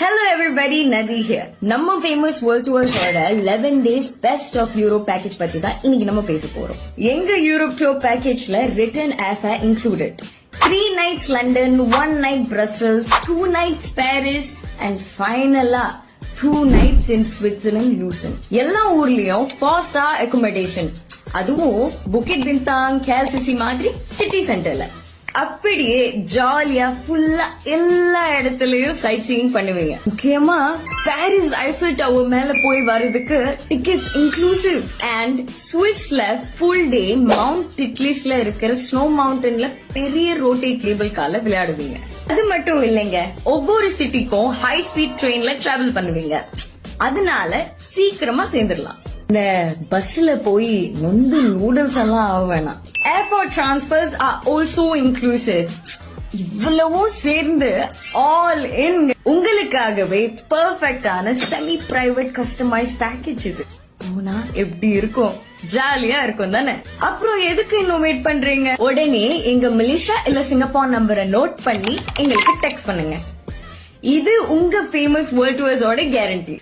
Hello everybody, Nadi here. நம்ம famous world tours ஓட 11 days best of Europe package பத்தி தான் இன்னைக்கு நம்ம பேச போறோம். எங்க Europe tour packageல return airfare included. 3 nights London, 1 night Brussels, 2 nights Paris and finally 2 nights in Switzerland, Lucerne. எல்லா ஊர்லயும் 4-star accommodation. அதுவும் புக்கிட் பின்தாங், கேல்சிசி மாதிரி சிட்டி சென்டர்ல. அப்படியே ஜாலியா ஃபுல்லா எல்லா இடத்துலயும் சைட் சீயிங் பண்ணுவீங்க. முக்கியமா பாரிஸ் ஐஃபில் டவர் மேல போய் வர்றதுக்கு டிக்கெட்ஸ் இன்க்ளூசிவ். அண்ட் சுவிஸ்ல ஃபுல் டே மவுண்ட் டிட்லிஸ்ல இருக்கிற ஸ்னோ மவுண்டன்ல பெரிய ரோட்டேட் கேபிள் கார்ல விளையாடுவீங்க. அது மட்டும் இல்லைங்க, ஒவ்வொரு சிட்டிக்கும் ஹை ஸ்பீட் ட்ரெயின்ல டிராவல் பண்ணுவீங்க. அதனால சீக்கிரமா சேர்ந்துடலாம். இந்த பஸ்ல போய் நொந்து நூடுல்ஸ் எல்லாம் ஆக வேணாம். Airport transfers are also inclusive. இவ்வளவும் சேர்ந்து ஆல் இன் உங்களுக்காகவே பெர்ஃபெக்டான செமி பிரைவேட் கஸ்டமைஸ் பேக்கேஜ் இது. போனா எப்படி இருக்கும்? ஜாலியா இருக்கும் தானே? அப்புறம் எதுக்கு இன்னும் வெயிட் பண்றீங்க? உடனே எங்க மலேசியா இல்ல சிங்கப்பூர் நம்பரை நோட் பண்ணி எங்களுக்கு டெக்ஸ்ட் பண்ணுங்க. இது உங்க ஃபேமஸ் வேர்ல்ட் டூர்ஸோட கேரண்டி.